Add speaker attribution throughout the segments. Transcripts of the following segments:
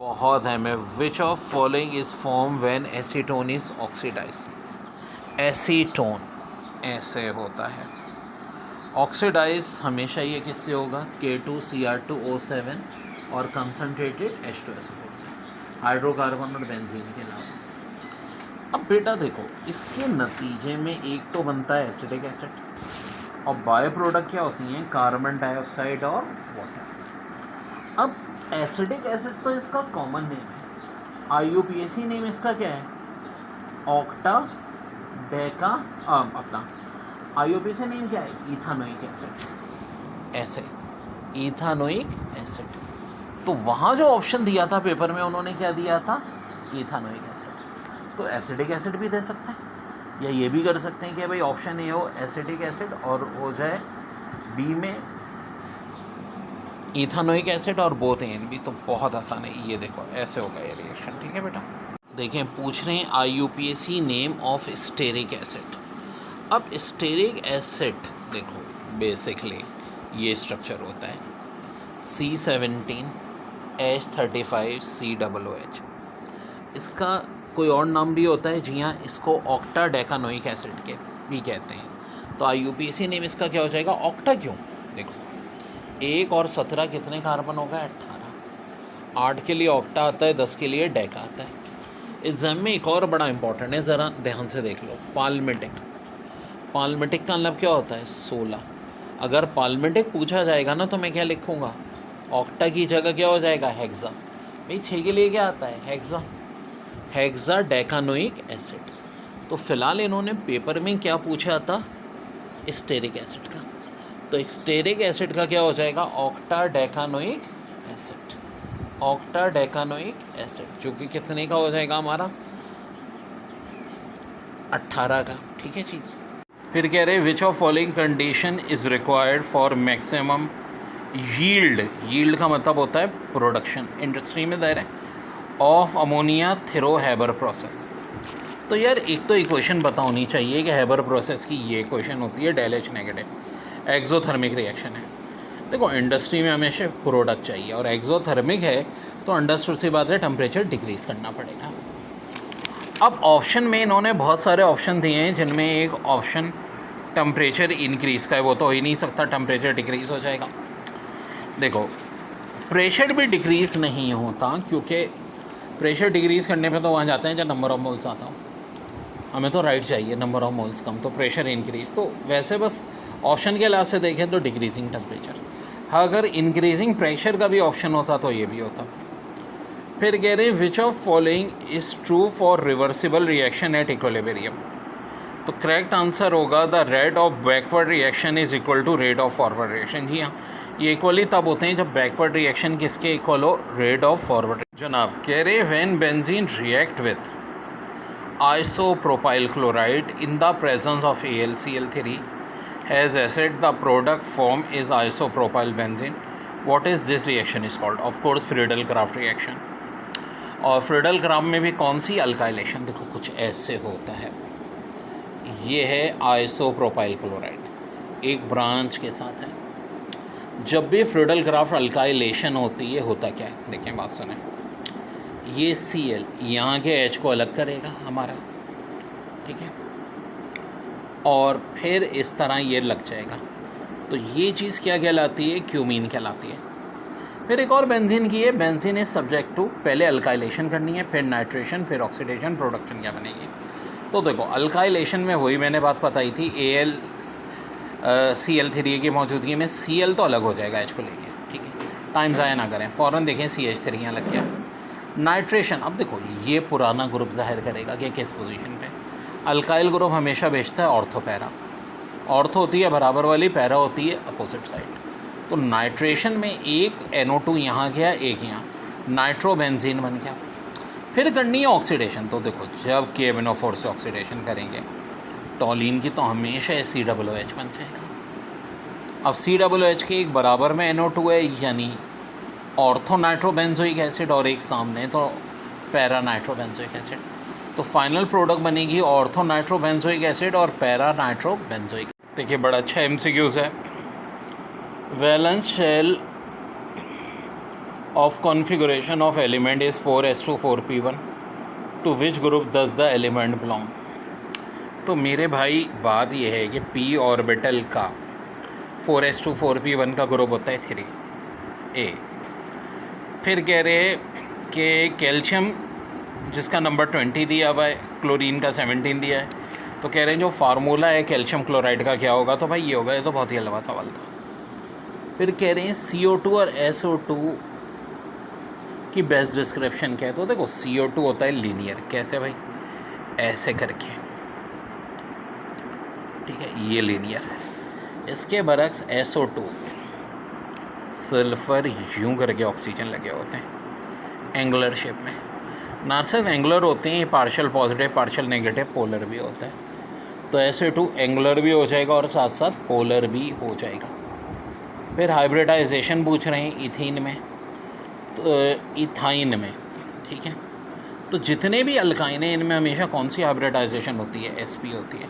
Speaker 1: बहुत है मैं which of following is form when acetone is oxidise. Acetone ऐसे होता है। ऑक्सीडाइज हमेशा ये किससे होगा? K2Cr2O7 और कंसनट्रेटेड H2SO4 से, हाइड्रोकार्बन और बेंजीन के अलावा। अब बेटा देखो, इसके नतीजे में एक तो बनता है एसिटिक एसिड और बाय प्रोडक्ट क्या होती हैं? कार्बन डाइऑक्साइड और वाटर। अब एसिडिक एसिड तो इसका कॉमन नेम है, IUPAC नेम इसका क्या है? ऑक्टा डेका अपना IUPAC नेम क्या है? Ethanoic acid. ऐसे इथानोइक एसिड। तो वहाँ जो ऑप्शन दिया था पेपर में, उन्होंने क्या दिया था? Ethanoic acid. तो एसिडिक एसिड भी दे सकते हैं, या ये भी कर सकते हैं कि भाई ऑप्शन ए हो एसिडिक एसिड और हो जाए बी में इथानोइक एसिड और बोथ एन भी। तो बहुत आसान है, ये देखो ऐसे होगा ये रिएक्शन। ठीक है बेटा, देखें पूछ रहे हैं IUPAC name of stearic acid. अब स्टेरिक एसिड देखो बेसिकली ये स्ट्रक्चर होता है C17H35COOH। इसका कोई और नाम भी होता है, जी हाँ, इसको ऑक्टा डेकानोइक एसिड के भी कहते हैं। तो IUPAC नेम इसका क्या हो जाएगा? ऑक्टा। क्यों? देखो 1 और 17 कितने कार्बन होगा? 18। 8 के लिए ऑक्टा आता है, 10 के लिए डेका आता है। एग्जाम में एक और बड़ा इंपॉर्टेंट है, ज़रा ध्यान से देख लो, पालमेटिक। पालमेटिक का मतलब क्या होता है? 16। अगर पालमेटिक पूछा जाएगा ना तो मैं क्या लिखूँगा? ऑक्टा की जगह क्या हो जाएगा? हेक्सा। भाई 6 के लिए क्या आता है? हेक्सा। Hexa decanoic acid. तो फिलहाल इन्होंने पेपर में क्या पूछा था? स्टेरिक एसिड का। तो स्टेरिक एसिड का क्या हो जाएगा? Octa decanoic acid. Octa decanoic acid जो कि कितने का हो जाएगा हमारा? 18 का। ठीक है चीज़। फिर कह रहे which of following condition is required for maximum yield. Yield का मतलब होता है प्रोडक्शन, इंडस्ट्री में दायरा of ammonia through Haber process. तो यार एक तो इक्वेशन पता होनी चाहिए कि हैबर प्रोसेस की ये इक्वेशन होती है ΔH नेगेटिव। एक्सोथर्मिक रिएक्शन है। देखो इंडस्ट्री में हमेशा प्रोडक्ट चाहिए और एक्सोथर्मिक है तो अंडरस्टूड सी बात है टेम्परेचर डिक्रीज़ करना पड़ेगा। अब ऑप्शन में इन्होंने बहुत सारे ऑप्शन दिए हैं, जिनमें एक ऑप्शन टेम्परेचर इंक्रीज़ का है, वो तो हो ही नहीं सकता, टेम्परेचर डिक्रीज़ हो जाएगा। देखो प्रेशर भी डिक्रीज़ नहीं होता, क्योंकि प्रेशर डिक्रीज़ करने पे तो वहाँ जाते हैं जब नंबर ऑफ मोल्स आता हूँ। हमें तो राइट चाहिए, नंबर ऑफ मोल्स कम तो प्रेशर इंक्रीज़। तो वैसे बस ऑप्शन के लिहाज से देखें तो डिक्रीजिंग टेम्परेचर। हाँ, अगर इंक्रीजिंग प्रेशर का भी ऑप्शन होता तो ये भी होता। फिर कह रहे हैं which of following is true for reversible reaction at equilibrium. तो करेक्ट आंसर होगा the rate of backward reaction is equal to rate of forward reaction. जी हाँ, ये इक्वली तब होते हैं जब बैकवर्ड रिएक्शन किसके इक्वल हो? Rate of forward. जनाब कह रहे when benzene react with isopropyl chloride in the presence of AlCl3 has acid, the product form is isopropyl benzene. What is this reaction is called? Of course Friedel-Crafts reaction। और Friedel-Crafts में भी कौन सी alkylation? देखो कुछ ऐसे होता है, ये है आइसोप्रोपाइल क्लोराइड, एक ब्रांच के साथ है। जब भी फ्रीडल-क्राफ्ट अल्काइलेशन होती है, होता क्या है? देखें बात सुने, ये Cl यहाँ के H को अलग करेगा हमारा, ठीक है, और फिर इस तरह ये लग जाएगा। तो ये चीज़ क्या कहलाती है? क्यूमीन कहलाती है। फिर एक और बेंजीन की है, बेंजीन इज सब्जेक्ट टू, पहले अल्काइलेशन करनी है, फिर नाइट्रेशन, फिर ऑक्सीडेशन, प्रोडक्शन क्या बनेगी। तो देखो अल्काइलेशन में वही मैंने बात बताई थी, AlCl3 की मौजूदगी में Cl तो अलग हो जाएगा H को लेके, ठीक है, टाइम ज़ाया ना करें, फ़ौरन देखें CH3 यहाँ लग गया। नाइट्रेशन, अब देखो ये पुराना ग्रुप जाहिर करेगा कि किस पोजीशन पे। अल्काइल ग्रुप हमेशा भेजता है ऑर्थो पैरा, ऑर्थो होती है बराबर वाली, पैरा होती है अपोजिट साइड। तो नाइट्रेशन में एक NO2 यहाँ गया, एक यहाँ, नाइट्रोबेंजीन बन गया। फिर करनी है ऑक्सीडेशन। तो देखो जब KMnO4 से ऑक्सीडेशन करेंगे टॉलिन की, तो हमेशा COOH बन जाएगा। अब COOH के एक बराबर में NO2 है, यानी ऑर्थो नाइट्रोबेंजोइक एसिड, और एक सामने तो पैरा नाइट्रोबेंजोइक एसिड। तो फाइनल प्रोडक्ट बनेगी ऑर्थो नाइट्रोबेंजोइक एसिड और पैरा नाइट्रोबेंजोइक। देखिए बड़ा अच्छा MCQs है। Valence shell of configuration of element is 4s2 4p1, to which group does the element belong? तो मेरे भाई बात यह है कि p ऑर्बिटल का 4s2 4p1 का ग्रुप होता है 3a। फिर कह रहे कि कैल्शियम जिसका नंबर 20 दिया हुआ है, क्लोरीन का 17 दिया है, तो कह रहे हैं जो फार्मूला है कैल्शियम क्लोराइड का क्या होगा, तो भाई ये होगा। ये तो बहुत ही लंबा सवाल था। फिर कह रहे हैं CO2 और SO2 की बेस्ट डिस्क्रिप्शन क्या है, तो देखो CO2 होता है लीनियर। कैसे भाई? ऐसे करके, ठीक है, ये लीनियर है। इसके बरक्स SO2 सल्फर यूं करके ऑक्सीजन लगे होते हैं एंगुलर शेप में। ना सिर्फ एंगुलर होते हैं, partial positive partial negative polar भी होता है। तो SO2 एंगुलर भी हो जाएगा और साथ साथ पोलर भी हो जाएगा। फिर हाइब्रिडाइजेशन पूछ रहे हैं इथीन में, तो इथाइन में, ठीक है। तो जितने भी अल्काइन हैं इनमें हमेशा कौन सी हाइब्रिडाइजेशन होती है? sp होती है,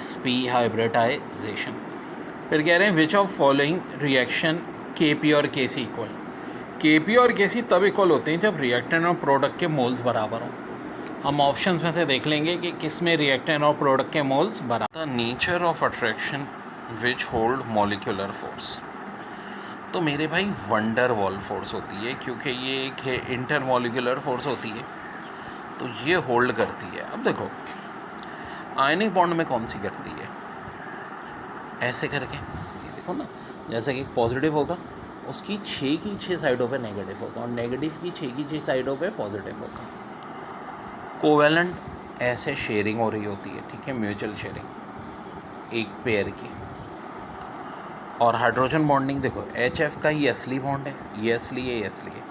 Speaker 1: sp हाइब्रिडाइजेशन। फिर कह रहे हैं which of following reaction Kp और Kc इक्वल। Kp और Kc तब इक्वल होते हैं जब रिएक्टेंट और प्रोडक्ट के मोल्स बराबर हों। हम ऑप्शंस में से देख लेंगे कि किस में रिएक्टेंट और प्रोडक्ट के मोल्स बराबर। The nature of attraction which hold molecular force. तो मेरे भाई वंडर वॉल फोर्स होती है, क्योंकि ये एक इंटरमॉलिक्यूलर फोर्स होती है, तो ये होल्ड करती है। अब देखो आयनिक बॉन्ड में कौन सी करती है? ऐसे करके, ये देखो ना, जैसे कि पॉजिटिव होगा उसकी 6 की 6 साइडों पे नेगेटिव होगा और नेगेटिव की 6 की 6 साइडों पे पॉजिटिव होगा। कोवेलेंट ऐसे शेयरिंग हो रही होती है, ठीक है, म्यूचुअल शेयरिंग एक पेयर की। और हाइड्रोजन बॉन्डिंग देखो HF का ही असली बॉन्ड है, ये असली है, ये असली है।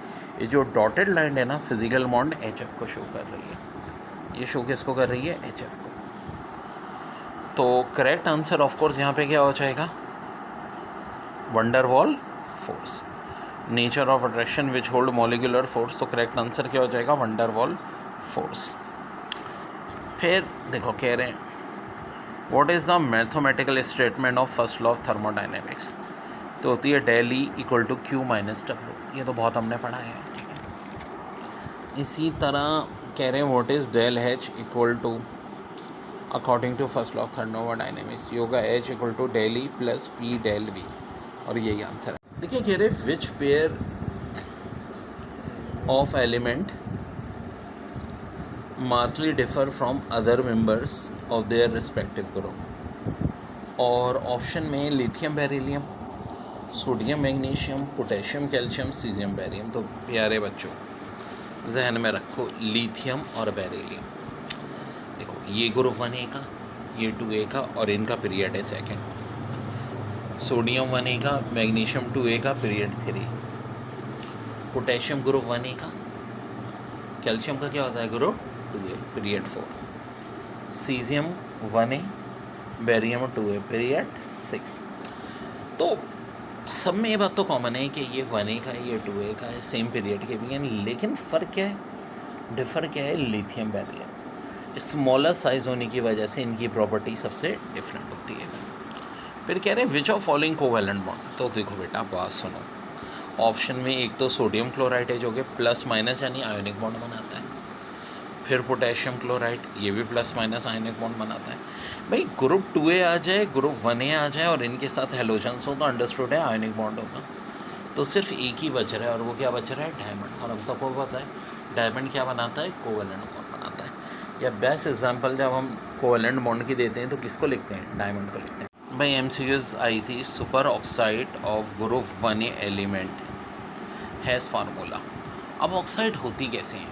Speaker 1: ये जो डॉटेड लाइन है ना, फिजिकल बॉन्ड HF को शो कर रही है। ये शो किसको कर रही है? HF को। तो करेक्ट आंसर ऑफ कोर्स यहाँ पे क्या हो जाएगा? Van der Waals force. Nature of attraction which hold molecular force, तो करेक्ट आंसर क्या हो जाएगा? Van der Waals force. फिर देखो कह रहे हैं what is the mathematical statement of first law of thermodynamics. तो होती है del E equal to Q minus W। ये तो बहुत हमने पढ़ा है, ठीक है। इसी तरह कह रहे हैं what is del H equal to according to first law of thermodynamics, ये होगा H equal to del E plus P del V, और यही आंसर है। देखिए कह रहे which pair of element markedly differ from other members of their respective group। और option में lithium beryllium, sodium magnesium, potassium calcium, caesium barium. तो प्यारे बच्चों जहन में रखो लिथियम और बेरिलियम। देखो ये ग्रुप 1A का, ये 2A का, और इनका पीरियड है सेकेंड। सोडियम 1A का, मैग्नीशियम 2A का, पीरियड 3। पोटेशियम ग्रुप 1A का, कैल्शियम का क्या होता है? Group 2A, period 4। Caesium 1A, barium 2A, period 6। तो सब में ये बात तो कॉमन है कि ये 1A का है, ये 2A का है, सेम पीरियड के भी हैं, लेकिन फ़र्क क्या है? डिफ़र क्या है? लिथियम बेरिलियम स्मॉलर साइज़ होने की वजह से इनकी प्रॉपर्टी सबसे डिफरेंट होती है। फिर कह रहे हैं which of following covalent bond. तो देखो बेटा बात सुनो, ऑप्शन में एक तो सोडियम क्लोराइड है जो कि प्लस माइनस यानी आयोनिक बॉन्ड बनाता है। फिर पोटेशियम क्लोराइड, ये भी प्लस माइनस आयोनिक बॉन्ड बनाता है। भाई ग्रुप 2A आ जाए, ग्रुप 1A आ जाए और इनके साथ हेलोजन्स हो तो अंडरस्टूड है आयोनिक बॉन्ड होगा। तो सिर्फ एक ही बच रहा है, और वो क्या बच रहा है? डायमंड। और हम सबको पता है डायमंड क्या बनाता है? कोवेलेंट बॉन्ड बनाता है। या बेस्ट एग्जांपल जब हम कोवेलेंट बॉन्ड की देते हैं तो किसको लिखते हैं? डायमंड को लिखते हैं। भाई MCQs आई थी, super oxide of group 1A element has formula. अब ऑक्साइड होती कैसे हैं?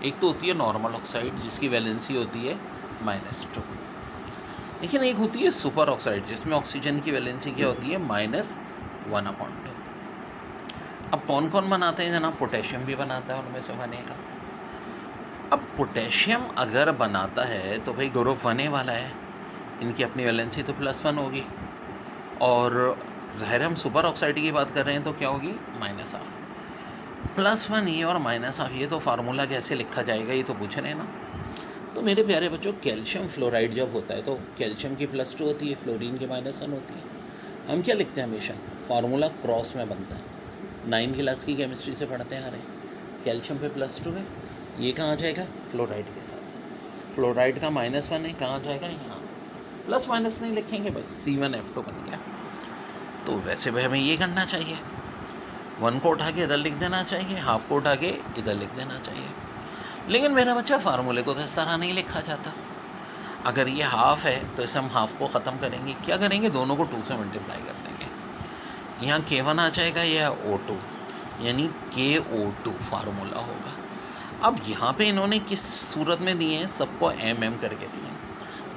Speaker 1: एक तो होती है नॉर्मल ऑक्साइड जिसकी वैलेंसी होती है -2, लेकिन एक होती है सुपर ऑक्साइड जिसमें ऑक्सीजन की वैलेंसी क्या होती है? -1/2। अब कौन कौन बनाते हैं जनाब? पोटेशियम भी बनाता है उनमें से बनेगा। अब पोटेशियम अगर बनाता है तो भाई ग्रुप 1A वाला है, इनकी अपनी वैलेंसी तो +1 होगी, और ज़ाहिर हम सुपर ऑक्साइड की बात कर रहे हैं तो क्या होगी? -1/2। +1 ये और -1/2 ये, तो फार्मूला कैसे लिखा जाएगा ये तो पूछ रहे हैं ना। तो मेरे प्यारे बच्चों कैल्शियम फ्लोराइड जब होता है तो कैल्शियम की +2 होती है, फ्लोरीन की -1 होती है। हम क्या लिखते हैं हमेशा? फार्मूला क्रॉस में बनता है, 9 क्लास की केमिस्ट्री से पढ़ते आ रहे हैं, कैल्शियम पे +2 है, ये कहाँ जाएगा फ्लोराइड के साथ, फ्लोराइड का -1 है, कहाँ जाएगा यहाँ, प्लस माइनस नहीं लिखेंगे बस, C1F2 बन गया। तो वैसे भी हमें ये करना चाहिए, 1 को उठा के इधर लिख देना चाहिए, हाफ को उठा के इधर लिख देना चाहिए। लेकिन मेरा बच्चा फार्मूले को तो इस तरह नहीं लिखा जाता। अगर ये हाफ है तो इसे हम हाफ को ख़त्म करेंगे, क्या करेंगे, दोनों को 2 से मल्टीप्लाई कर देंगे। यहाँ K1 आ जाएगा, यह O2, यानी KO2 फार्मूला होगा। अब यहाँ पे इन्होंने किस सूरत में दिए हैं, सबको MM करके दिए हैं,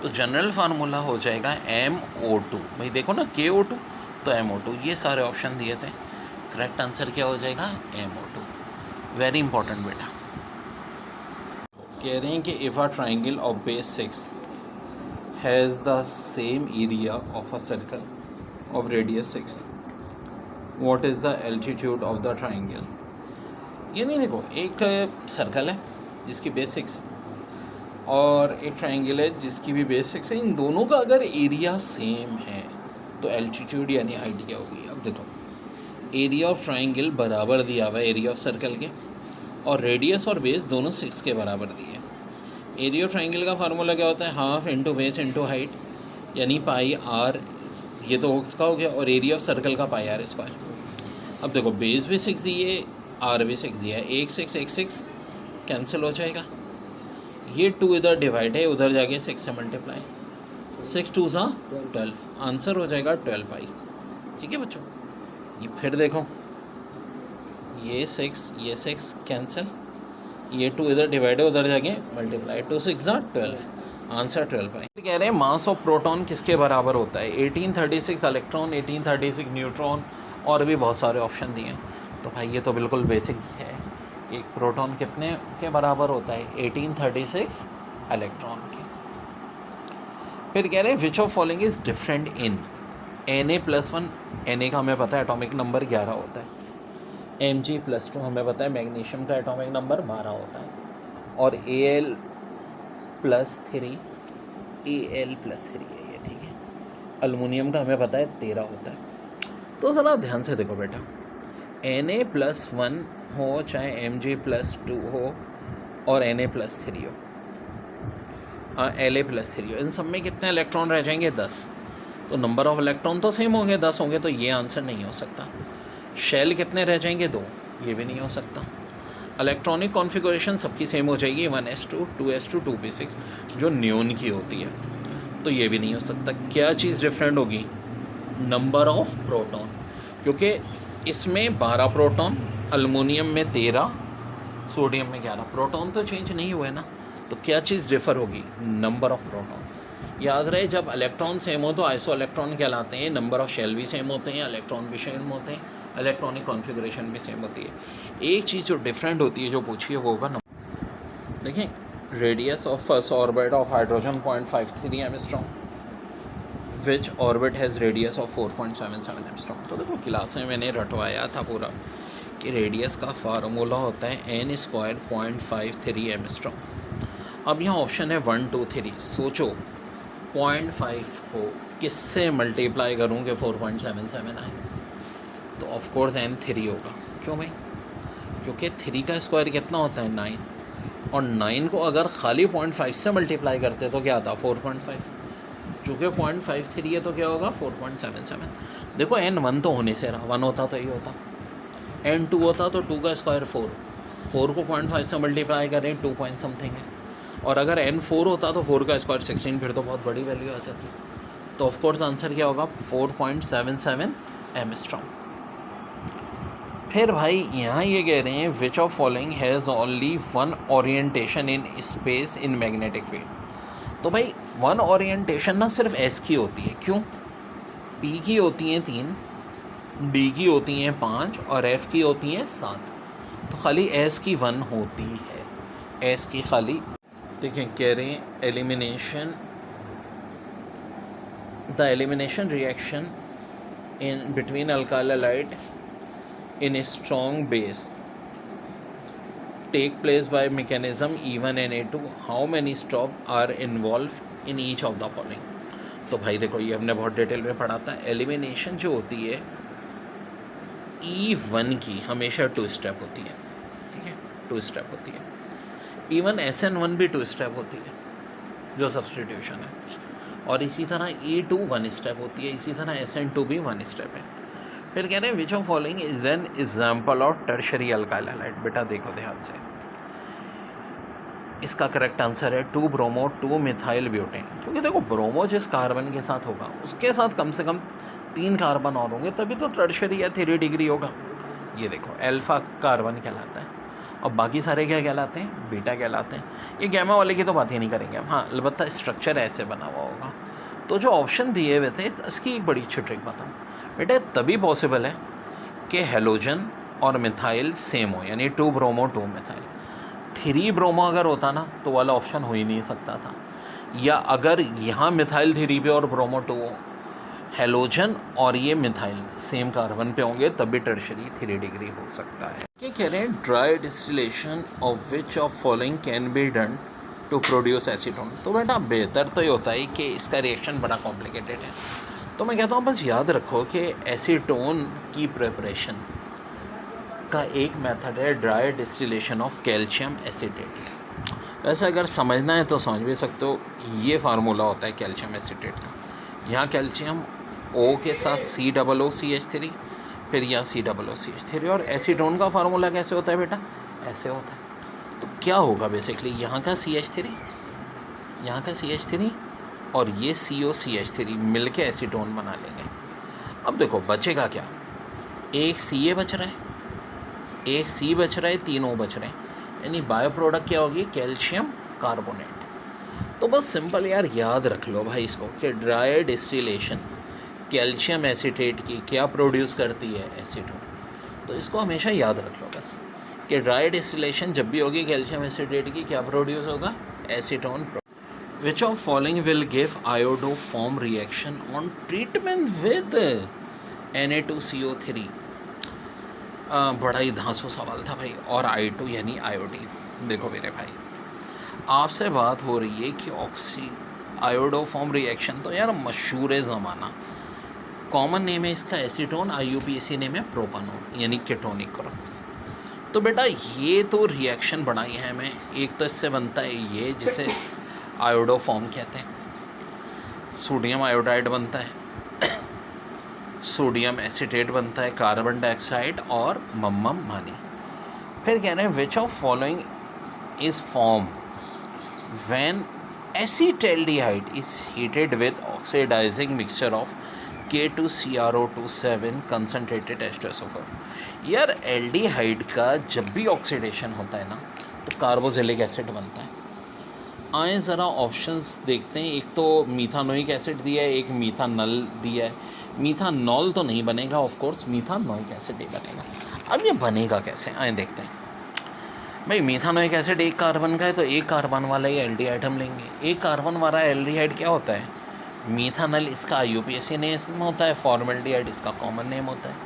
Speaker 1: तो जनरल फार्मूला हो जाएगा MO2। भाई देखो ना, KO2 तो MO2, ये सारे ऑप्शन दिए थे, करेक्ट आंसर क्या हो जाएगा, MO2। वेरी इंपॉर्टेंट बेटा। कह रहे हैं कि if a triangle of base 6 has the same area of a circle of radius 6, what is the altitude of the triangle. ये नहीं, देखो एक सर्कल है जिसकी बेस 6 है और एक ट्राइंगल है जिसकी भी बेस 6 है, इन दोनों का अगर एरिया सेम है तो एल्टीट्यूड यानी हाइट क्या होगी। अब देखो, एरिया ऑफ ट्राइंगल बराबर दिया हुआ है एरिया ऑफ सर्कल के, और रेडियस और बेस दोनों 6 के बराबर दिए। एरिया ऑफ ट्राइंगल का फार्मूला क्या होता है, half into base into height, यानी πr, ये तो उसका हो गया, और एरिया ऑफ सर्कल का πr²। अब देखो, बेस भी 6 दिए, आर भी 6 दिया है, 1 6 कैंसिल हो जाएगा, ये 2 इधर डिवाइड है, उधर जाके 6 से मल्टीप्लाई, 6 2 सा 12, आंसर हो जाएगा 12π। ठीक है बच्चों, ये फिर देखो, ये 6 कैंसिल, ये 2 इधर डिवाइड है, उधर जाके मल्टीप्लाई, 2 6 12, आंसर 12π। कह रहे हैं मास ऑफ प्रोटॉन किसके बराबर होता है, 1836 इलेक्ट्रॉन, 1836 न्यूट्रॉन, और भी बहुत सारे ऑप्शन दिए हैं। तो भाई ये तो बिल्कुल बेसिक है, एक प्रोटॉन कितने के बराबर होता है, 1836 इलेक्ट्रॉन के। फिर कह रहे हैं which of following is different in Na+1, Na का हमें पता है एटॉमिक नंबर 11 होता है, Mg+2 हमें पता है मैग्नीशियम का एटॉमिक नंबर 12 होता है, और Al+3 है ये, ठीक है। अल्युमिनियम का हमें पता है 13 होता है। तो ज़रा ध्यान से देखो बेटा, Na+1 हो चाहे Mg+2 हो और Na+3 हो, La+3 हो, इन सब में कितने इलेक्ट्रॉन रह जाएंगे, 10। तो नंबर ऑफ इलेक्ट्रॉन तो सेम होंगे, 10 होंगे, तो ये आंसर नहीं हो सकता। शेल कितने रह जाएंगे, 2, ये भी नहीं हो सकता। इलेक्ट्रॉनिक कॉन्फ़िगरेशन सबकी सेम हो जाएगी, 1s2 2s2 2p6, जो नियोन की होती है, तो ये भी नहीं हो सकता। क्या चीज़ डिफरेंट होगी, नंबर ऑफ प्रोटॉन, क्योंकि इसमें 12 प्रोटॉन, अल्युमिनियम में 13, सोडियम में 11, प्रोटॉन तो चेंज नहीं हुए ना, तो क्या चीज़ डिफ़र होगी, नंबर ऑफ प्रोटॉन। याद रहे, जब इलेक्ट्रॉन सेम हो तो आइसो इलेक्ट्रॉन कहलाते हैं, नंबर ऑफ शेल भी सेम होते हैं, इलेक्ट्रॉन भी सेम होते हैं, इलेक्ट्रॉनिक कॉन्फ़िगरेशन भी सेम होती है। एक चीज़ जो डिफरेंट होती है, जो पूछी है, वो होगा नंबर। देखें, radius of first orbit of hydrogen 0.53 angstrom, which orbit has radius of 4.77 angstrom. तो देखो, क्लास में मैंने रटवाया था पूरा कि रेडियस का फार्मूला होता है n² 0.53 एंगस्ट्रॉम। अब यहाँ ऑप्शन है 1 2 3, सोचो 0.5 को किससे मल्टीप्लाई करूँ कि 4.77 आए, तो ऑफ कोर्स n3 होगा। क्यों भाई, क्योंकि 3 का स्क्वायर कितना होता है, 9, और 9 को अगर खाली 0.5 से मल्टीप्लाई करते तो क्या आता, 4.5, चूँकि 0.53 है तो क्या होगा, 4.77। देखो n1 तो होने से रहा, 1 होता तो ये होता, n2 होता तो 2 का स्क्वायर 4, 4 को 0.5 से मल्टीप्लाई करें 2 पॉइंट समथिंग है, और अगर n4 होता तो 4 का स्क्वायर 16, फिर तो बहुत बड़ी वैल्यू आ जाती। तो ऑफ कोर्स आंसर क्या होगा, 4.77 एंगस्ट्रॉम। फिर भाई यहाँ ये कह रहे हैं which of following has only 1 orientation in space in magnetic field. तो भाई 1 ओरिएंटेशन ना सिर्फ S की होती है, क्यों, P की होती हैं 3, D की होती हैं 5, और F की होती हैं 7, तो खाली S की 1 होती है, S की खाली। देखें, कह रहे हैं elimination, the elimination reaction in between alkyl in a strong base take place by mechanism E1 and A2, how many steps are involved in each of the following। तो भाई देखो, ये हमने बहुत डिटेल में पढ़ा था। एलिमिनेशन जो होती है E1 की हमेशा 2 स्टेप होती है, ठीक है, 2 स्टेप होती है। इवन SN1 भी 2 स्टेप होती है जो सब्सटीट्यूशन है, और इसी तरह E2 1 स्टेप होती है, इसी तरह SN2 भी 1 स्टेप है। फिर कह रहे हैं which of following is an example of tertiary alkyl halide. बेटा देखो ध्यान से, इसका करेक्ट आंसर है 2 ब्रोमो 2 मिथाइल ब्यूटेन, क्योंकि देखो ब्रोमो जिस कार्बन के साथ होगा उसके साथ कम से कम 3 कार्बन और होंगे, तभी तो टर्शरी या 3 डिग्री होगा। ये देखो अल्फा कार्बन कहलाता है, और बाकी सारे क्या कहलाते हैं, बीटा कहलाते हैं। ये गैमा वाले की तो बात ही नहीं करेंगे हम, हाँ अलबत्ता स्ट्रक्चर ऐसे बना हुआ होगा। तो जो ऑप्शन दिए हुए थे इसकी एक बड़ी अच्छी ट्रिक बताऊँ बेटा, तभी पॉसिबल है कि हेलोजन और मिथाइल सेम हो, यानी 2 ब्रोमो 2 मिथाइल। 3 ब्रोमो अगर होता ना तो वाला ऑप्शन हो ही नहीं सकता था, या अगर यहाँ मिथाइल 3 पे और ब्रोमो 2 हो, हेलोजन और ये मिथाइल सेम कार्बन पे होंगे, तब भी टर्शरी 3 डिग्री हो सकता है। क्या कह रहे हैं, dry distillation of which of following can be done to produce acetone. तो बेटा बेहतर तो ये होता है कि इसका रिएक्शन बड़ा कॉम्प्लिकेटेड है, तो मैं कहता हूँ बस याद रखो कि एसीटोन की प्रिपरेशन का एक मेथड है dry distillation of calcium acetate. वैसे अगर समझना है तो समझ भी सकते हो, ये फार्मूला होता है कैल्शियम एसीटेट का। यहाँ कैल्शियम O के साथ COOCH3, फिर यहाँ COOCH3, और एसीटोन का फार्मूला कैसे होता है बेटा, ऐसे होता है। तो क्या होगा बेसिकली, यहाँ का CH3, यहाँ का CH3 और ये COCH3 मिल के एसीटोन बना लेंगे। अब देखो बचेगा क्या, एक CA बच रहा है, एक C बच रहा है, 3 O बच रहे हैं, यानी बायो प्रोडक्ट क्या होगी, कैल्शियम कार्बोनेट। तो बस सिंपल यार याद रख लो भाई इसको कि ड्राई डिस्टिलेशन कैल्शियम एसीटेट की क्या प्रोड्यूस करती है, एसीटोन। तो इसको हमेशा याद रख लो बस कि ड्राई डिस्टिलेशन जब भी होगी कैल्शियम एसीटेट की, क्या प्रोड्यूस होगा, acetone. Which of following will give iodoform reaction on treatment with Na2CO3। बड़ा ही धांसू सवाल था भाई, और I2 यानी आयोडीन। देखो मेरे भाई, आपसे बात हो रही है कि आयोडोफॉर्म रिएक्शन तो यार मशहूर ज़माना, कॉमन नेम है इसका एसीटोन, IUPAC नेम है प्रोपानोन यानी केटोनिक ग्रुप। तो बेटा ये तो रिएक्शन बनाई है मैं, एक तो इससे बनता है ये जिसे आयोडोफॉर्म कहते हैं, सोडियम आयोडाइड बनता है, सोडियम एसीटेट बनता है, कार्बन डाइऑक्साइड और मम्मम मानी। फिर कह रहे हैं which of following is form when acetaldehyde is heated with oxidizing mixture of K2CrO27 concentrated H2SO4। यार एल्डिहाइड का जब भी ऑक्सीडेशन होता है ना तो कार्बोक्सिलिक एसिड बनता है। आए ज़रा ऑप्शंस देखते हैं, एक तो मीथानोइक एसिड दिया है, एक मीथानल दिया है। मीथानॉल तो नहीं बनेगा ऑफ कोर्स, मीथानोइक एसिड ही बनेगा। अब ये बनेगा कैसे, आए देखते हैं भाई। मीथानोइक एसिड एक कार्बन का है, तो एक कार्बन वाला ही एल्डिहाइड हम लेंगे। एक कार्बन वाला एल्डिहाइड क्या होता है, मीथानल, इसका IUPAC नेम होता है, फॉर्मल्डिहाइड इसका कॉमन नेम होता है।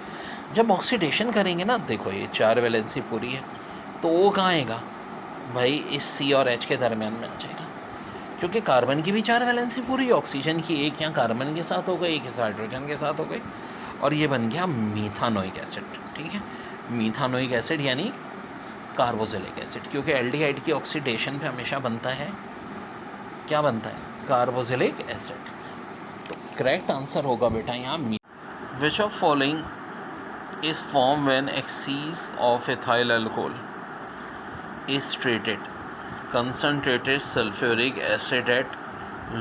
Speaker 1: जब ऑक्सीडेशन करेंगे ना, देखो ये 4 वैलेंसी पूरी है, तो वो कहाँ आएगा भाई, इस C और H के दरमियान में आ जाएगा, क्योंकि कार्बन की भी 4 वैलेंसी पूरी, ऑक्सीजन की एक यहाँ कार्बन के साथ हो गई, एक इस हाइड्रोजन के साथ हो गई, और ये बन गया मीथानोइक एसिड। ठीक है, मीथानोइक एसिड यानी कार्बोक्सिलिक एसिड, क्योंकि एल्डिहाइड की ऑक्सीडेशन पे हमेशा बनता है, क्या बनता है, कार्बोक्सिलिक एसिड। तो करेक्ट आंसर होगा बेटा यहाँ विच of following is form when excess of ethyl alcohol is treated concentrated sulfuric acid at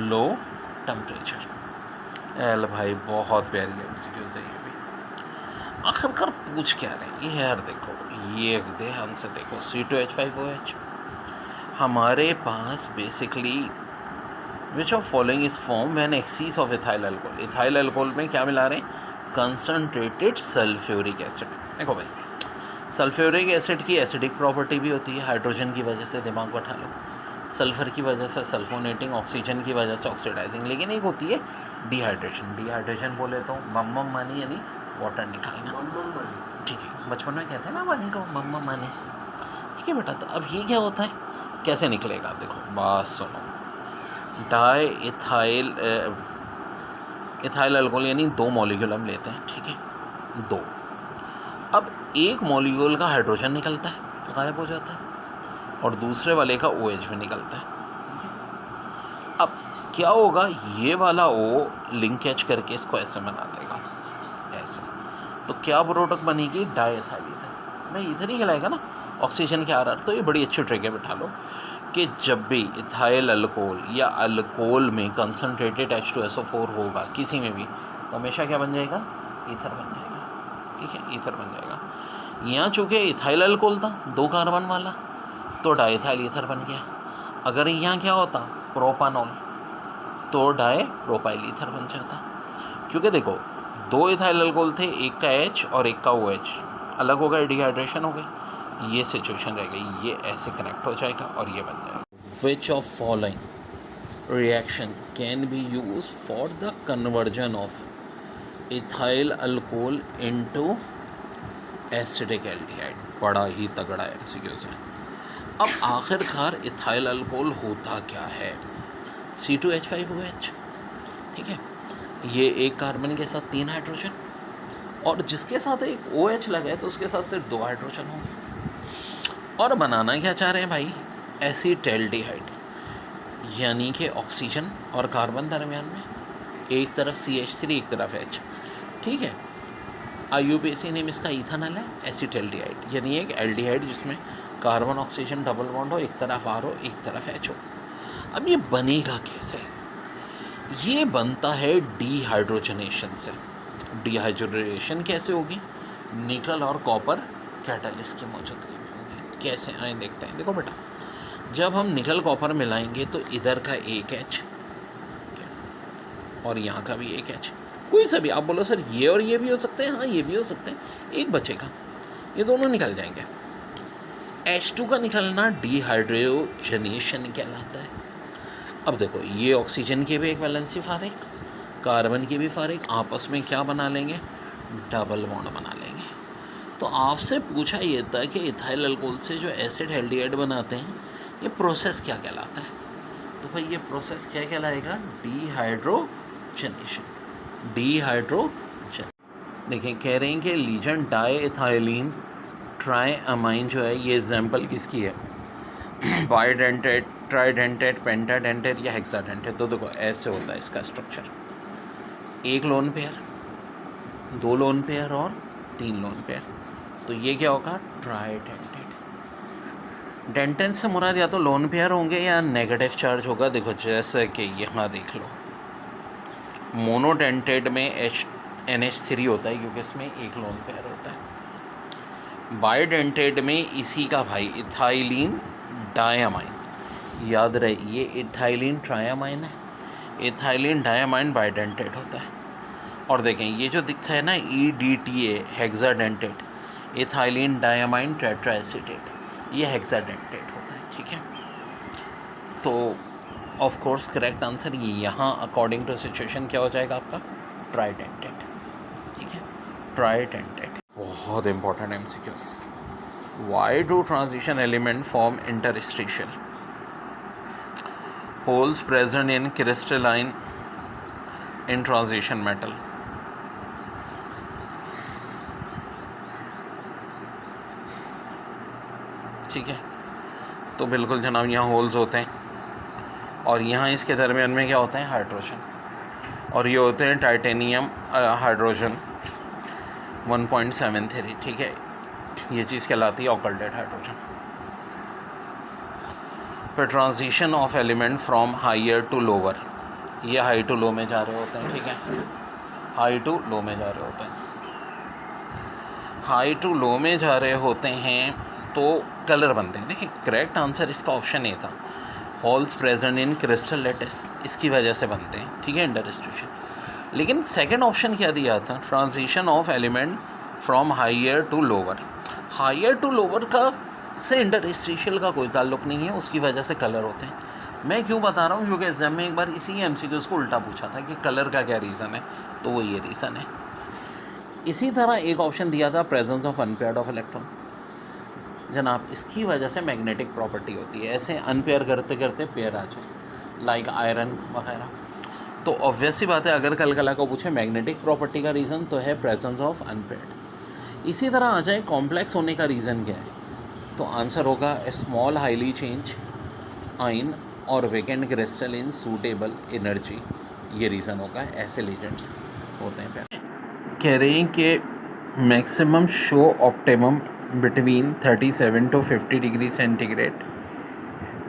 Speaker 1: low temperature। L भाई बहुत प्यारी एमसीक्यू है ये भी। आखिरकार पूछ क्या रहे हैं यार, देखो ये ध्यान से देखो, C2H5OH हमारे पास basically which of following is form when excess of ethyl alcohol. Ethyl alcohol में क्या मिला रहे हैं, कंसनट्रेटेड सल्फ्यूरिक एसिड। देखो भाई सल्फ्यूरिक एसिड की एसिडिक प्रॉपर्टी भी होती है, हाइड्रोजन की वजह से, दिमाग बैठा लो, सल्फ़र की वजह से सल्फोनेटिंग, ऑक्सीजन की वजह से ऑक्सीडाइजिंग, लेकिन एक होती है डिहाइड्रेशन। डिहाइड्रेशन बोले तो मम्मम मानी यानी वाटर निकालना। ठीक है, बचपन में कहते हैं ना पानी को मम्मम मानी। ठीक है बेटा, तो अब ये क्या होता है, कैसे निकलेगा, देखो बात सुनो। डाई इथाइल अल्कोहल यानी 2 मॉलिक्यूल हम लेते हैं, ठीक है, 2। अब एक मॉलिक्यूल का हाइड्रोजन निकलता है तो गायब हो जाता है और दूसरे वाले का OH भी निकलता है। अब क्या होगा, ये वाला O लिंक कैच करके इसको ऐसे बना देगा, ऐसे। तो क्या प्रोडक्ट बनेगी, डाईएथाइल ईथर। नहीं, ईथर ही कहलाएगा ना, ऑक्सीजन के RR। तो ये बड़ी अच्छी ट्रिक है, बैठा लो कि जब भी इथाइल अल्कोहल या अल्कोहल में कंसनट्रेटेड H2SO4 होगा किसी में भी, तो हमेशा क्या बन जाएगा, ईथर बन जाएगा। ठीक है, ईथर बन जाएगा। यहाँ चूँकि इथाइल अल्कोहल था 2 कार्बन वाला, तो डाईएथाइल ईथर बन गया। अगर यहाँ क्या होता, प्रोपानॉल, तो डाई प्रोपाइल ईथर बन जाता। क्योंकि देखो 2 इथाइल अल्कोहल थे, एक का H और एक का OH, अलग हो गए, डिहाइड्रेशन हो गई, ये सिचुएशन रह गई, ये ऐसे कनेक्ट हो जाएगा और ये बन जाएगा। विच of following reaction can be use for the conversion of ethyl alcohol into acidic aldehyde. बड़ा ही तगड़ा MCQ है। अब आखिरकार इथाइल अल्कोहल होता क्या है, C2H5OH। ठीक है, ये एक कार्बन के साथ 3 हाइड्रोजन, और जिसके साथ एक OH लगा है तो उसके साथ सिर्फ 2 हाइड्रोजन होंगे। और बनाना क्या चाह रहे हैं भाई, एसिटैल्डिहाइड, यानी कि ऑक्सीजन और कार्बन दरमियान में, एक तरफ CH3 एक तरफ H। ठीक है, IUPAC नेम इसका इथानल है, एसिटैल्डिहाइड, यानी एक एल्डिहाइड जिसमें कार्बन ऑक्सीजन डबल बॉन्ड हो, एक तरफ R हो एक तरफ H हो। अब ये बनेगा कैसे, ये बनता है डीहाइड्रोजनेशन से। डीहाइड्रोजनेशन कैसे होगी, निकल और कॉपर कैटलिस्ट की मौजूदगी में होगी। कैसे, आए देखते हैं। देखो बेटा, जब हम निकल कॉपर मिलाएंगे तो इधर का एक H और यहाँ का भी एक H, कोई सा भी आप बोलो सर ये और ये भी हो सकते हैं, हाँ ये भी हो सकते हैं, एक बचेगा, ये दोनों निकल जाएंगे। H2 का निकलना डीहाइड्रोजनेशन कहलाता है। अब देखो, ये ऑक्सीजन के भी एक वैलेंसी फारिक, कार्बन की भी फारिक, आपस में क्या बना लेंगे, डबल बॉन्ड बना लेंगे। तो आपसे पूछा ये था कि इथाइल अल्कोहल से जो एसिड एल्डिहाइड बनाते हैं, ये प्रोसेस क्या कहलाता है। तो भाई ये प्रोसेस क्या कहलाएगा, डीहाइड्रोजनेशन। डीहाइड्रोजन, देखें कह रहे हैं कि लीजेंड डाई इथाइलिन ट्राइअमाइन जो है, ये एग्जाम्पल किसकी है, बाइडेंटेट, ट्राइडेंटेट, पेंटाडेंटेट या हेक्साडेंटेट। तो देखो ऐसे होता है इसका स्ट्रक्चर, एक लोन पेयर, 2 लोन पेयर और 3 लोन पेयर। तो ये क्या होगा, ट्राइडेंटेट। डेंटेन से मुराद या तो लोन पेयर होंगे या नेगेटिव चार्ज होगा। देखो जैसे कि यहाँ देख लो, मोनोडेंटेट में NH3 होता है क्योंकि इसमें एक लोन पेयर होता है। बाइडेंटेट में इसी का भाई इथाइलिन डायमाइन, याद रहे ये इथाइलिन ट्राइअमाइन है, इथाइलिन डायमाइन बाइडेंटेट होता है। और देखें ये जो दिखा है ना EDTA hexadentate, ethylene diamine tetraacetate, ये हेक्साडेंटेट होता है। ठीक है, तो ऑफ कोर्स करेक्ट आंसर ये यहाँ अकॉर्डिंग टू सिचुएशन क्या हो जाएगा आपका, ट्राइडेंटेट। ठीक है, ट्राइडेंटेट। बहुत important MCQs। Why do transition element form interstitial holes present in crystalline in transition metal? ठीक है, तो बिल्कुल जनाब यहाँ होल्स होते हैं और यहाँ इसके दरमियान में क्या होता है, हाइड्रोजन, और ये होते हैं टाइटेनियम हाइड्रोजन 1.73। ठीक है, ये चीज़ कहलाती है ऑक्लडेट हाइड्रोजन। फिर transition of element from higher to lower, ये हाई टू लो में जा रहे होते हैं। ठीक है, हाई टू लो में जा रहे होते हैं, हाई टू लो में जा रहे होते हैं तो कलर बनते हैं। देखिए करेक्ट आंसर इसका ऑप्शन ए था, holes present in crystal lettuce, इसकी वजह से बनते हैं। ठीक है, इंटरस्टिशियल। लेकिन सेकंड ऑप्शन क्या दिया था, transition of element from higher to lower. Higher to lower का से इंटरस्टिशियल का कोई ताल्लुक़ नहीं है, उसकी वजह से कलर होते हैं। मैं क्यों बता रहा हूँ, क्योंकि एग्जाम में एक बार इसी MCQs को उल्टा पूछा था कि कलर का क्या रीज़न है, तो वो ये रीज़न है। इसी तरह एक ऑप्शन दिया था presence of unpaired of electron, जनाब इसकी वजह से मैग्नेटिक प्रॉपर्टी होती है, ऐसे अनपेयर करते करते पेयर आ जाए, लाइक आयरन वगैरह। तो ऑब्वियस सी बात है, अगर कलकला को पूछे मैग्नेटिक प्रॉपर्टी का रीज़न, तो है प्रेजेंस ऑफ अनपेयर्ड। इसी तरह आ जाए कॉम्प्लेक्स होने का रीज़न क्या है, तो आंसर होगा स्मॉल हाईली चेंज आइन और वेकेंट क्रिस्टल इन सूटेबल एनर्जी, ये रीज़न होगा। ऐसे एजेंट्स होते हैं। कह रहे हैं कि maximum show optimum between 37 to 50 degree centigrade,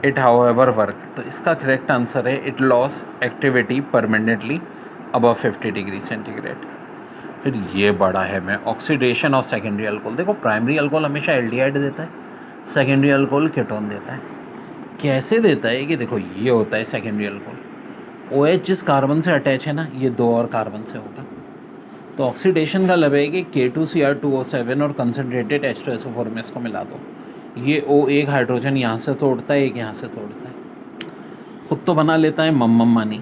Speaker 1: it however work, तो इसका करेक्ट आंसर है it loss activity permanently above 50 degree centigrade. फिर ये बड़ा है मैं ऑक्सीडेशन ऑफ सेकेंडरी अल्कोहल। देखो प्राइमरी अल्कोहल हमेशा एल्डिहाइड देता है, सेकेंडरी अल्कोहल कीटोन देता है। कैसे देता है कि देखो ये होता है सेकेंडरी अल्कोहल, OH जिस कार्बन से अटैच है ना, ये 2 और कार्बन से होगा, तो ऑक्सीडेशन का लब है कि K2Cr2O7 और कंसनट्रेटेड H2SO4 में इसको मिला दो, ये O एक हाइड्रोजन यहाँ से तोड़ता है, एक यहाँ से तोड़ता है, खुद तो बना लेता है मम्मानी।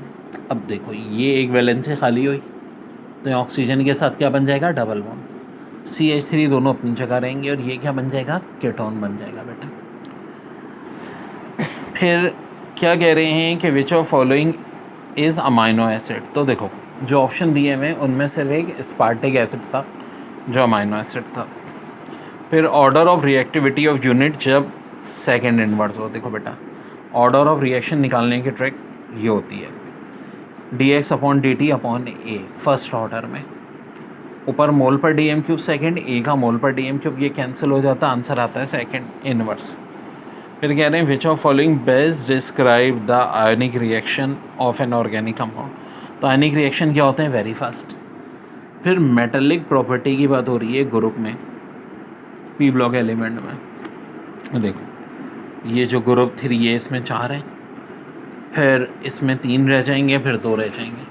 Speaker 1: अब देखो ये एक वैलेंस से खाली हुई, तो यहाँ ऑक्सीजन के साथ क्या बन जाएगा, डबल बॉन्ड, CH3 दोनों अपनी जगह रहेंगे, और ये क्या बन जाएगा, कीटोन बन जाएगा बेटा। फिर क्या कह रहे हैं कि विच of following is amino acid, तो देखो जो ऑप्शन दिए हुए उनमें सिर्फ एक स्पार्टिक एसिड था जो अमाइनो एसिड था। फिर order of reactivity of unit जब सेकेंड इनवर्स हो, देखो बेटा ऑर्डर ऑफ रिएक्शन निकालने की ट्रिक ये होती है dx/dt/A फर्स्ट ऑर्डर में, ऊपर मोल पर DM³ सेकेंड, A का मोल पर DM³, ये कैंसिल हो जाता है, आंसर आता है सेकेंड इनवर्स। फिर कह रहे हैं which of following best describe the ionic reaction of N organic compound, तो आयनिक रिएक्शन क्या होते हैं, वेरी फास्ट। फिर मेटेलिक प्रॉपर्टी की बात हो रही है ग्रुप में, P ब्लॉक एलिमेंट में, देखो ये जो ग्रुप 3 है इसमें 4 हैं, फिर इसमें 3 रह जाएंगे, फिर 2 रह जाएंगे।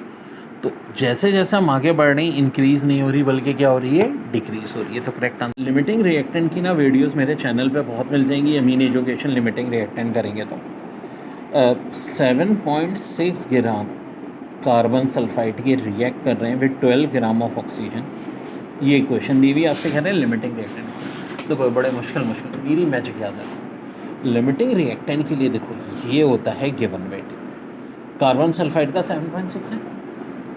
Speaker 1: तो जैसे जैसे हम आगे बढ़ रहे हैं इंक्रीज़ नहीं हो रही बल्कि क्या हो रही है, डिक्रीज़ हो रही है। तो करेक्ट आंसर लिमिटिंग रिएक्टेंट की ना वीडियोस मेरे चैनल पे बहुत मिल जाएंगी, अमीन एजुकेशन लिमिटिंग रिएक्टेंट करेंगे तो 7.6 ग्राम कार्बन सल्फाइड के रिएक्ट कर रहे हैं विद 12 ग्राम ऑफ ऑक्सीजन, ये इक्वेशन दी हुई आपसे कह रहे हैं लिमिटिंग रिएक्टेंट। देखो बड़े मुश्किल मेरी मैजिक याद है। लिमिटिंग रिएक्टेंट के लिए देखो ये होता है गिवन वेट, कार्बन सल्फाइड का 7.6 है,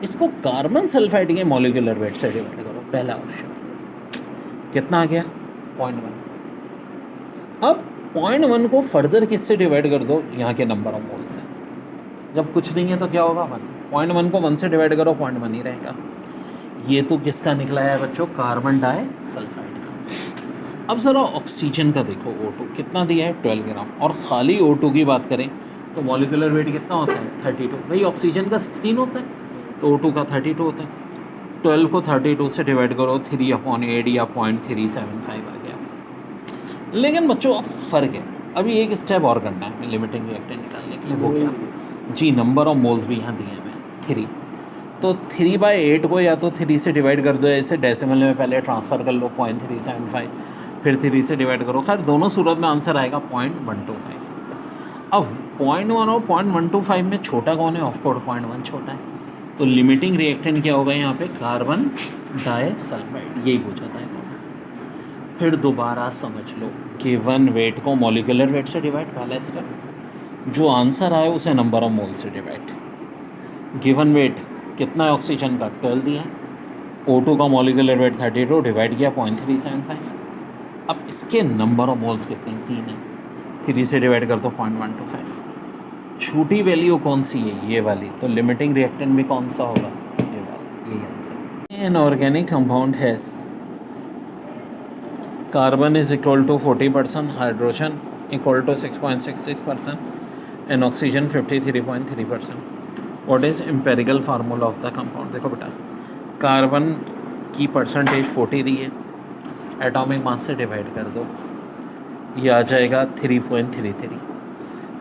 Speaker 1: इसको कार्बन सल्फाइड के मॉलिक्यूलर वेट से डिवाइड करो, पहला ऑप्शन कितना आ गया, 0.1। अब 0.1 को फर्दर किससे डिवाइड कर दो, यहाँ के नंबर ऑफ मोल से, जब कुछ नहीं है तो क्या होगा 1, 0.1 को 1 से डिवाइड करो 0.1 ही रहेगा। ये तो किसका निकला है बच्चों, कार्बन डाई सल्फाइड का। अब ज़रा ऑक्सीजन का देखो, O2 कितना दिया है, 12 ग्राम, और खाली O2 की बात करें तो मॉलिक्यूलर वेट कितना होता है, 32। भाई ऑक्सीजन का 16 होता है तो O2 का 32 होता है, 12 को 32 से डिवाइड करो, 3/8 या 0.375 आ गया। लेकिन बच्चों अब फ़र्क है, अभी एक स्टेप और करना है लिमिटिंग रिएक्टेंट निकालने के लिए, वो क्या जी, नंबर ऑफ मोल्स भी यहाँ दिए हुए हैं 3, तो 3/8 को या तो 3 से डिवाइड कर दो, ऐसे डेसिमल में पहले ट्रांसफ़र कर लो 0.375, फिर 3 से डिवाइड करो, खैर दोनों सूरत में आंसर आएगा 0.125। अब 0.1 और 0.125 में छोटा कौन है, ऑफ कोर्स 0.1 छोटा है, तो लिमिटिंग रिएक्टेंट क्या होगा यहाँ पे, कार्बन डाइसल्फाइड, यही पूछा था इन्होंने। फिर दोबारा समझ लो, गिवन वेट को मॉलिक्यूलर वेट से डिवाइड, पहला स्टेप, जो आंसर आए उसे नंबर ऑफ मोल से डिवाइड। गिवन वेट कितना है ऑक्सीजन का, 12 दिया है, O2 का मॉलिक्यूलर वेट 32 डिवाइड किया 0.375। अब इसके नंबर ऑफ मोल्स कितने हैं, 3 है, 3 से डिवाइड कर दो 0.125। छोटी वैल्यू कौन सी है, ये वाली, तो लिमिटिंग रिएक्टेंट भी कौन सा होगा, ये वाला, यही answer. An organic compound has carbon is equal to 40%, hydrogen equal to 6.66% and oxygen 53.3%। What is empirical formula of the compound, देखो बेटा कार्बन की परसेंटेज 40 दी है, एटॉमिक मास से डिवाइड कर दो, ये आ जाएगा 3.33।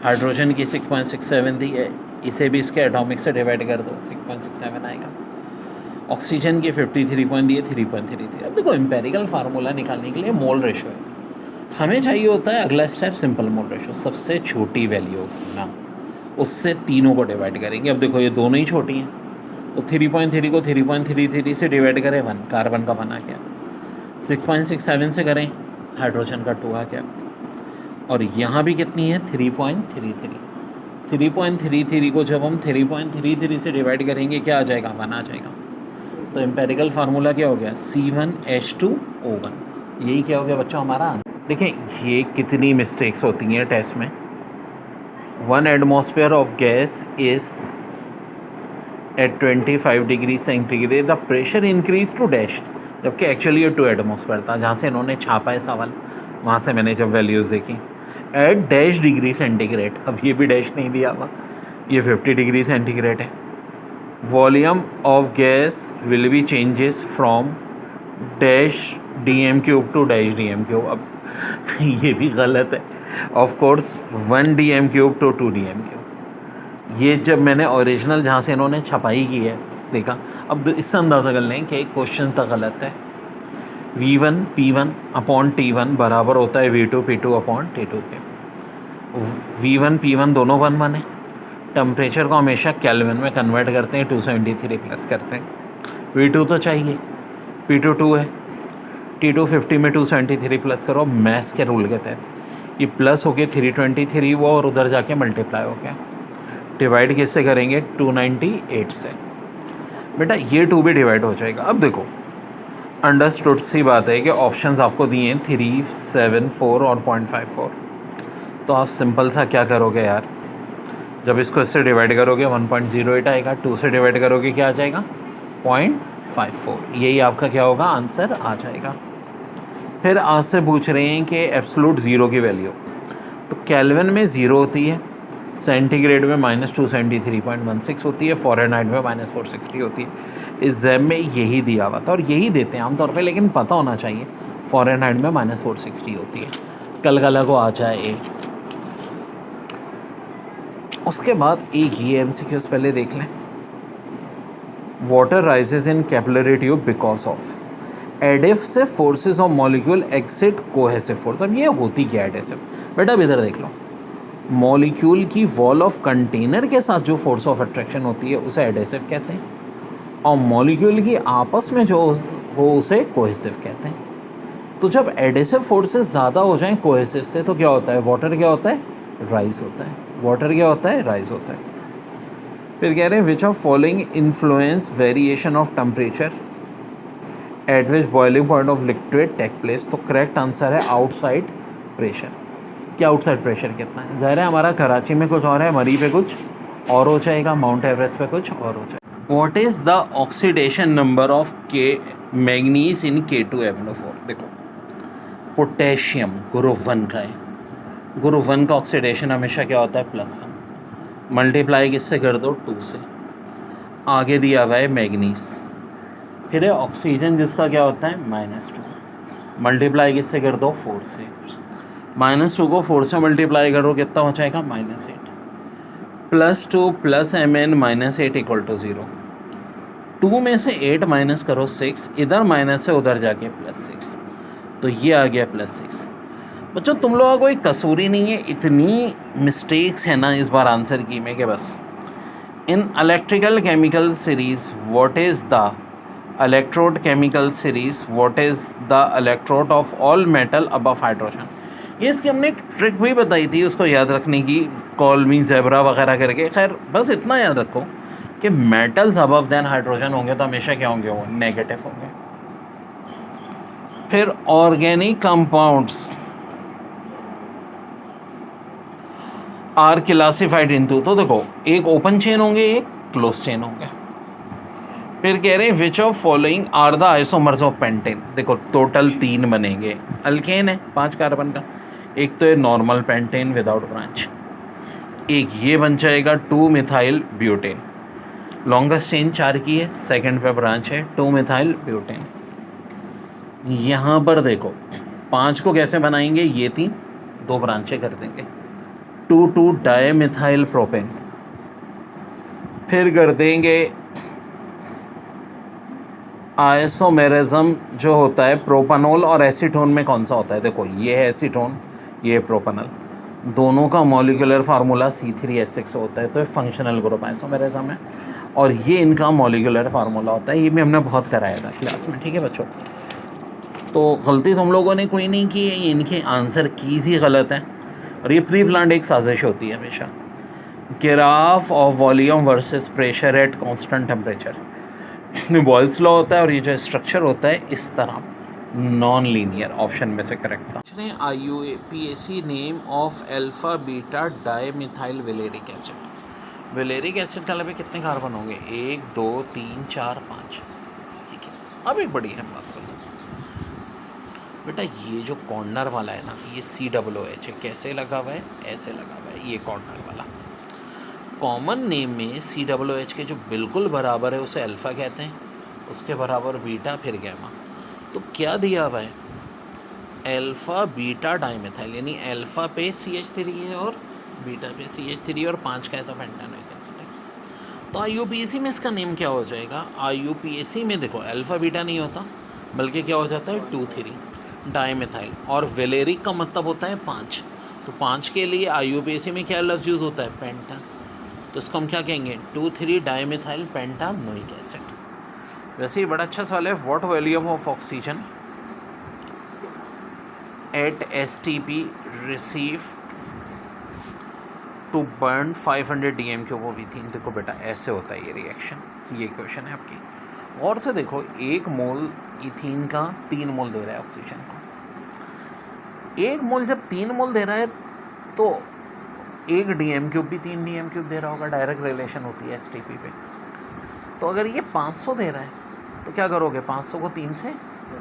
Speaker 1: हाइड्रोजन की 6.67 दी है, इसे भी इसके एटॉमिक से डिवाइड कर दो, 6.67 आएगा। ऑक्सीजन की 53 पॉइंट दी है, 3.33। अब देखो एम्पेरिकल फार्मूला निकालने के लिए मोल रेशो है, हमें चाहिए होता है अगला स्टेप सिंपल मोल रेशो, सबसे छोटी वैल्यू ना, उससे तीनों को डिवाइड करेंगे। अब देखो ये दोनों ही छोटी हैं, तो 3.3 को 3.33 से डिवाइड करें 1, कार्बन का 1 आ गया, 6.67 से करें हाइड्रोजन का 2 आ गया, और यहाँ भी कितनी है 3.33। 3.33 को जब हम 3.33 से डिवाइड करेंगे क्या आ जाएगा, 1 आ जाएगा। तो एम्पेरिकल फार्मूला क्या हो गया, C1H2 O1। यही क्या हो गया बच्चों हमारा। देखिए ये कितनी मिस्टेक्स होती हैं टेस्ट में। 1 atmosphere of gas is at 25 degree centigrade the pressure increase to dash, जबकि एक्चुअली ये 2 एटमॉस्फेयर था जहाँ से इन्होंने छापा है सवाल, वहाँ से मैंने जब वैल्यूज़ देखी। एट डैश डिग्री सेंटीग्रेड, अब ये भी डैश नहीं दिया हुआ, ये 50 डिग्री सेंटीग्रेड है। Volume of gas will be changes from dash D M cube to dash D M cube. अब ये भी गलत है of course, 1 D M cube to 2 D M cube. ये जब मैंने ओरिजिनल जहाँ से इन्होंने छपाई की है देखा, अब इससे अंदाज़ा कर लें कि एक क्वेश्चन तक गलत है। V1 P1 अपॉन T1 बराबर होता है V2 P2 अपॉन T2 के। V1 P1 दोनों 1 1 है। टेम्परेचर को हमेशा केल्विन में कन्वर्ट करते हैं, 273 प्लस करते हैं। V2 तो चाहिए, P2 2 है, T2 50 में 273 प्लस करो मैथ्स के रूल के तहत। ये प्लस हो गए 323 वो, और उधर जाके मल्टीप्लाई हो गया। डिवाइड किससे करेंगे 298 से। बेटा ये 2 भी डिवाइड हो जाएगा। अब देखो अंडरस्टूड सी बात है कि ऑप्शंस आपको दिए हैं 3, 7, 4 और 0.54। तो आप सिंपल सा क्या करोगे यार, जब इसको इससे डिवाइड करोगे 1.08 आएगा, 2 से डिवाइड करोगे क्या आ जाएगा 0.54। यही आपका क्या होगा आंसर आ जाएगा। फिर आज से पूछ रहे हैं कि एब्सोलूट ज़ीरो की वैल्यू, तो केल्विन में 0 होती है, सेंटीग्रेड में -273.16 होती है, फ़ारेनहाइट में -460 होती है। इस जैब में यही दिया हुआ था और यही देते हैं आमतौर पे, लेकिन पता होना चाहिए फ़ारेनहाइट में -460 होती है। कल को आ जाए एक। उसके बाद एक ये MCQs पहले देख लें। Water rises in capillary tube because of adhesive forces of molecule exit cohesive force. अब ये होती क्या एडेसिव, बेटा अब इधर देख लो। मॉलिक्यूल की वॉल ऑफ कंटेनर के साथ जो फोर्स ऑफ अट्रैक्शन होती है उसे एडेसिव कहते हैं, और मॉलिक्यूल की आपस में जो हो उसे कोहेसिव कहते हैं। तो जब एडेसिव फोर्सेस ज़्यादा हो जाएं कोहेसिव से तो क्या होता है, वाटर क्या होता है राइज होता है, वाटर क्या होता है राइज होता है। फिर कह रहे हैं which of following influence variation of temperature at which boiling point of liquid take place. तो करेक्ट आंसर है आउटसाइड प्रेशर। क्या आउटसाइड प्रेशर कितना है, ज़ाहिर है हमारा कराची में कुछ और है, मरी पे कुछ और हो जाएगा, माउंट एवरेस्ट पे कुछ और हो जाएगा। What is the oxidation number of के मैग्नीज इन K2MnO4। देखो पोटेशियम ग्रुप 1 का है, ग्रुप 1 का ऑक्सीडेशन हमेशा क्या होता है +1, मल्टीप्लाई किससे कर दो 2 से। आगे दिया हुआ है मैग्नीज, फिर है ऑक्सीजन जिसका क्या होता है -2, मल्टीप्लाई किससे कर दो 4 से। -2 को 4 से मल्टीप्लाई करो कितना हो जाएगा -8, +2 + Mn -8 = 0। 2 में से 8 माइनस करो 6, इधर माइनस है उधर जाके +6, तो ये आ गया +6। बच्चों तुम लोगों का कोई कसूर ही नहीं है, इतनी मिस्टेक्स है ना इस बार आंसर की में कि बस। In electrical chemical series what is the electrode chemical series what is the electrode of all metal above hydrogen. ये इसकी हमने एक ट्रिक भी बताई थी उसको याद रखने की, कॉल मी ज़ेब्रा वगैरह करके। खैर बस इतना याद रखो कि मेटल्स अबव देन हाइड्रोजन होंगे तो हमेशा क्या होंगे वो नेगेटिव होंगे। फिर organic compounds are classified into, तो देखो एक ओपन चेन होंगे एक क्लोज चेन होंगे। फिर कह रहे हैं which of following are the isomers of pentane. देखो टोटल 3 बनेंगे, अल्केन है 5 कार्बन का, एक तो है नॉर्मल पेंटेन विदाउट ब्रांच, एक ये बन जाएगा 2 मिथाइल ब्यूटेन। लॉन्गेस्ट चेन 4 की है, सेकंड पे ब्रांच है 2 मिथाइल ब्यूटेन। यहाँ पर देखो 5 को कैसे बनाएंगे, ये 3 2 ब्रांचें कर देंगे, 2 डाई मिथाइल प्रोपेन। फिर कर देंगे आइसोमेरिज्म जो होता है प्रोपानोल और एसीटोन में कौन सा होता है, देखो ये है एसीटोन ये है प्रोपानल, दोनों का मॉलिक्यूलर फार्मूला C3H6 होता है, तो ये फंक्शनल ग्रुप आइसोमेरिज्म है, और ये इनका मॉलिक्यूलर फार्मूला होता है। ये भी हमने बहुत कराया था क्लास में, ठीक है बच्चों। तो गलती तुम लोगों ने कोई नहीं की है, ये इनके आंसर कीज ही गलत है, और ये प्री प्लान्ड एक साजिश होती है हमेशा। Graph of volume versus pressure at constant temperature, Boyle's law होता है, और ये जो स्ट्रक्चर होता है इस तरह नॉन लीनियर ऑप्शन में से करेक्ट था। IUPAC name of alpha beta dimethyl valeric acid. Valeric acid डाले पे कितने कार्बन होंगे? 1 2 3 4 5। ठीक है, अब एक बड़ी अहम बात सुनो बेटा, ये जो कॉर्नर वाला है ना, ये COOH है। कैसे लगा हुआ है? ऐसे लगा हुआ है, ये कॉर्नर वाला। कॉमन नेम में COOH के जो बिल्कुल बराबर है उसे अल्फ़ा कहते हैं, उसके बराबर बीटा, फिर गैमा। तो क्या दिया हुआ है? अल्फ़ा बीटा डाइमेथाइल, यानी अल्फ़ा पे CH3 है और बीटा पे CH3 और 5 का है तो पेंटानोइक एसिड है। तो IUPAC में इसका नेम क्या हो जाएगा? IUPAC में देखो अल्फ़ा बीटा नहीं होता, बल्कि क्या हो जाता है? 2,3 डाइमेथाइल, और वेलेरिक का मतलब होता है 5। तो 5 के लिए IUPAC में क्या लफ्ज़ यूज़ होता है? पेंटा। तो इसको हम क्या कहेंगे? 2,3 डाइमेथाइल पेंटानोइक एसिड। वैसे ही बड़ा अच्छा सवाल है, what volume of oxygen at STP received to burn 500 DMQ of ethene। देखो बेटा, ऐसे होता है ये रिएक्शन। ये क्वेश्चन है आपकी। और से देखो, 1 मोल इथीन का 3 मोल दे रहा है ऑक्सीजन को। 1 मोल जब 3 मोल दे रहा है तो 1 DMQ भी 3 DMQ दे रहा होगा। डायरेक्ट रिलेशन होती है STP पे। तो अगर ये 500 दे रहा है तो क्या करोगे? 500 को 3 से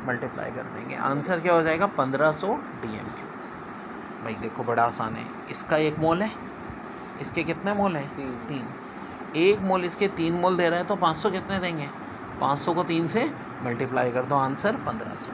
Speaker 1: मल्टीप्लाई कर देंगे। आंसर क्या हो जाएगा? 1500 DMQ। भाई देखो, बड़ा आसान है। इसका 1 मोल है, इसके कितने मोल है? 3। 1 मोल इसके 3 मोल दे रहा है तो 500 कितने देंगे? 500 को 3 से मल्टीप्लाई कर दो, आंसर 1500।